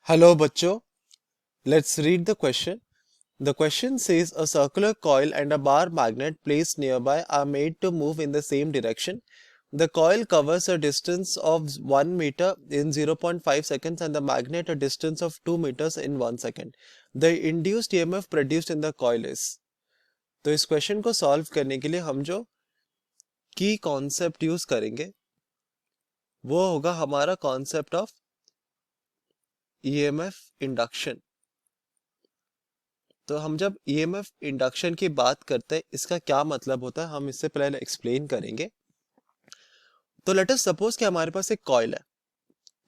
Hello, bachcho. Let's read the question. The question says a circular coil and a bar magnet placed nearby are made to move in the same direction. The coil covers a distance of 1 meter in 0.5 seconds and the magnet a distance of 2 meters in 1 second. The induced EMF produced in the coil is. तो इस question को solve करने के लिए हम जो की concept use करेंगे वो होगा हमारा कॉन्सेप्ट ऑफ ईएमएफ इंडक्शन। तो हम जब ईएमएफ इंडक्शन की बात करते हैं इसका क्या मतलब होता है हम इससे पहले एक्सप्लेन करेंगे। तो लेट अस सपोज कि हमारे पास एक कॉइल है,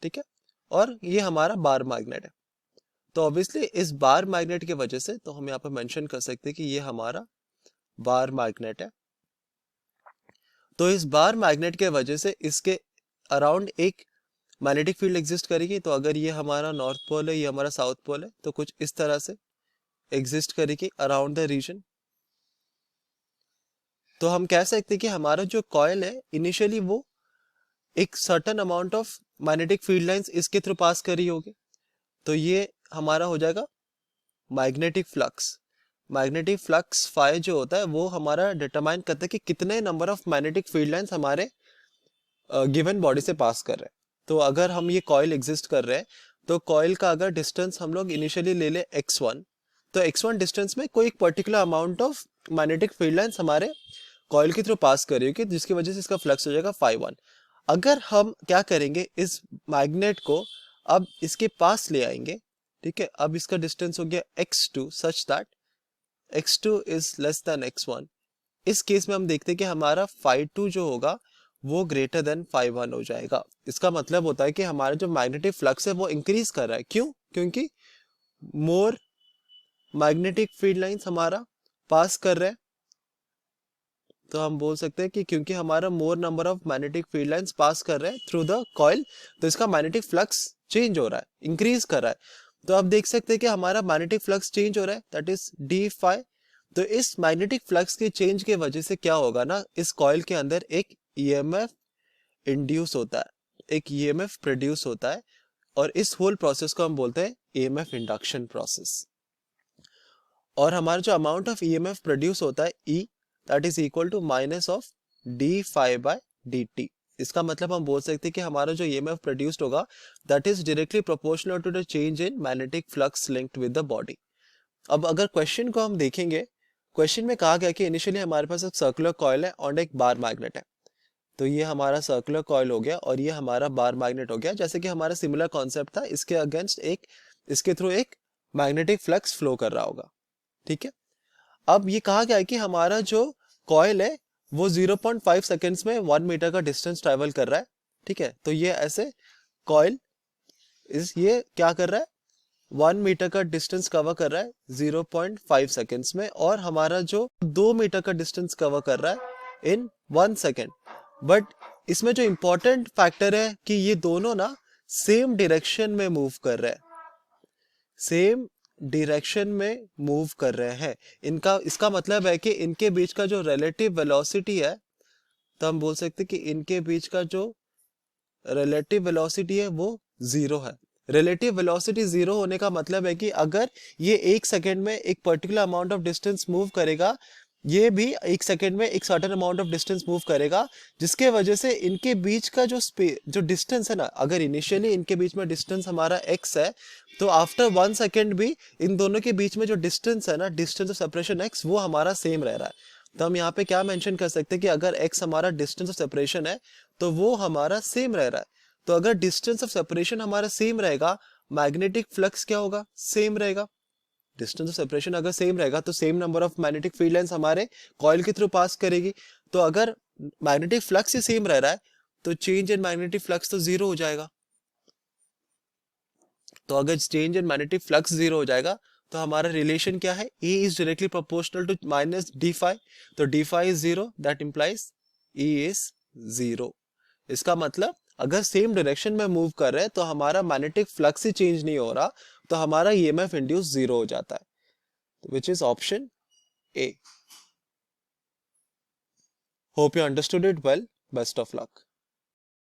ठीक है, और ये हमारा बार मैग्नेट है। तो ऑब्वियसली इस बार मैग्नेट की वजह से तो हम यहाँ पे मेंशन कर सकते हैं कि ये हमारा बार मैग्नेट है। तो इस बार मैग्नेट के वजह से इसके अराउंड एक मैग्नेटिक फील्ड एग्जिस्ट करेगी। तो अगर ये हमारा नॉर्थ पोल है, ये हमारा साउथ पोल है, तो कुछ इस तरह से एग्जिस्ट करेगी अराउंड द रीजन। तो हम कह सकते हैं कि हमारा जो कॉइल है इनिशियली वो एक certain amount of magnetic field lines इसके थ्रू पास कर रही होगी। तो ये हमारा हो जाएगा magnetic flux. Magnetic flux phi जो होता है वो हमारा डिटरमाइन करता है कि कितने number of magnetic field lines हमारे गिवन बॉडी से पास कर रहे हैं। तो अगर हम ये कॉइल एग्जिस्ट कर रहे हैं तो कॉइल का अगर डिस्टेंस हम लोग इनिशियली ले ले x1, तो x1 डिस्टेंस में कोई एक particular amount of magnetic field lines हमारे कॉइल के थ्रू पास कर रही होगी, जिसकी वजह से इसका फ्लक्स हो जाएगा φ1। अगर हम क्या करेंगे इस मैग्नेट को अब इसके पास ले आएंगे, ठीक है, अब इसका डिस्टेंस हो गया x2 such that x2 is less than x1। इस केस में हम देखते हैं कि हमारा φ2 जो होगा वो ग्रेटर देन φ1 हो जाएगा। इसका मतलब होता है कि हमारा जो मैग्नेटिक फ्लक्स है वो इंक्रीज कर रहा है। क्यों? क्योंकि मोर मैग्नेटिक फील्ड लाइंस हमारा पास कर रहे हैं। तो हम बोल सकते हैं कि क्योंकि हमारा more number of magnetic field lines pass कर रहे हैं थ्रू द कॉइल, तो इसका मैग्नेटिक फ्लक्स चेंज हो रहा है, इंक्रीज कर रहा है। तो आप देख सकते हैं कि हमारा मैग्नेटिक फ्लक्स चेंज हो रहा है, दैट इज डी फाई। तो इस मैग्नेटिक फ्लक्स के चेंज की वजह से क्या होगा ना, इस कॉइल के अंदर एक ईएमएफ इंड्यूस होता है, एक ईएमएफ प्रोड्यूस होता है, और इस होल प्रोसेस को हम बोलते हैं ईएमएफ इंडक्शन प्रोसेस। और हमारा जो अमाउंट ऑफ ईएमएफ प्रोड्यूस होता है E, that is equal to minus of D phi by D T. इसका मतलब हम बोल सकते हैं कि हमारा जो ईएमएफ प्रोड्यूस्ड होगा that is directly proportional to the change in magnetic flux linked with the body. अब अगर क्वेश्चन को हम देखेंगे, क्वेश्चन में कहा गया कि इनिशियली हमारे पास एक सर्कुलर कॉइल है और एक बार मैग्नेट है। तो ये हमारा सर्कुलर कॉइल हो गया और ये हमारा बार मैग्नेट हो गया। जैसे कि हमारा सिमिलर कॉन्सेप्ट था, इसके अगेंस्ट एक, इसके थ्रू एक मैग्नेटिक फ्लक्स फ्लो कर रहा होगा, ठीक है। अब ये कहा गया है कि हमारा जो कॉइल है वो 0.5 सेकेंड्स में 1 मीटर का डिस्टेंस ट्रेवल कर रहा है, ठीक है। तो ये ऐसे कॉइल ये क्या कर रहा है, 1 मीटर का डिस्टेंस कवर कर रहा है 0.5 सेकेंड्स में, और हमारा जो 2 मीटर का डिस्टेंस कवर कर रहा है इन 1 सेकेंड। बट इसमें जो इंपॉर्टेंट फैक्टर है कि ये दोनों ना सेम डायरेक्शन में मूव कर रहे हैं, सेम डायरेक्शन में मूव कर रहे हैं। इनका इसका मतलब है कि इनके बीच का जो रिलेटिव वेलोसिटी है, तो हम बोल सकते हैं कि इनके बीच का जो रिलेटिव वेलोसिटी है वो जीरो है। रिलेटिव वेलोसिटी जीरो होने का मतलब है कि अगर ये 1 सेकेंड में एक particular amount of distance move करेगा, ये भी 1 सेकेंड में एक certain amount of distance move करेगा, जिसके वजह से इनके बीच का जो डिस्टेंस है ना, अगर इनिशियली इनके बीच में डिस्टेंस हमारा x है, तो आफ्टर 1 सेकेंड भी इन दोनों के बीच में जो डिस्टेंस है ना, डिस्टेंस ऑफ सेपरेशन x, वो हमारा सेम रह रहा है। तो हम यहाँ पे क्या मेंशन कर सकते हैं कि अगर x हमारा डिस्टेंस ऑफ सेपरेशन है तो वो हमारा सेम रह रहा है। तो अगर डिस्टेंस ऑफ सेपरेशन हमारा सेम रहेगा, मैग्नेटिक फ्लक्स क्या होगा, सेम रहेगा। डिस्टेंस ऑफ सेपरेशन अगर सेम रहेगा तो same number of magnetic field lines हमारे कॉइल के थ्रू पास करेगी। तो अगर मैग्नेटिक फ्लक्स ही सेम रह रहा है तो चेंज इन मैग्नेटिक फ्लक्स तो जीरो हो जाएगा। तो अगर change in magnetic flux zero हो जाएगा तो हमारा रिलेशन क्या है, E is directly proportional to minus D phi. तो D phi is zero, that implies E is zero. इसका मतलब अगर सेम डायरेक्शन में मूव कर रहे हैं तो हमारा मैग्नेटिक फ्लक्स ही चेंज नहीं हो रहा, तो हमारा ईएमएफ इंड्यूस जीरो हो जाता है, which is option A. Hope you understood it well. Best of luck.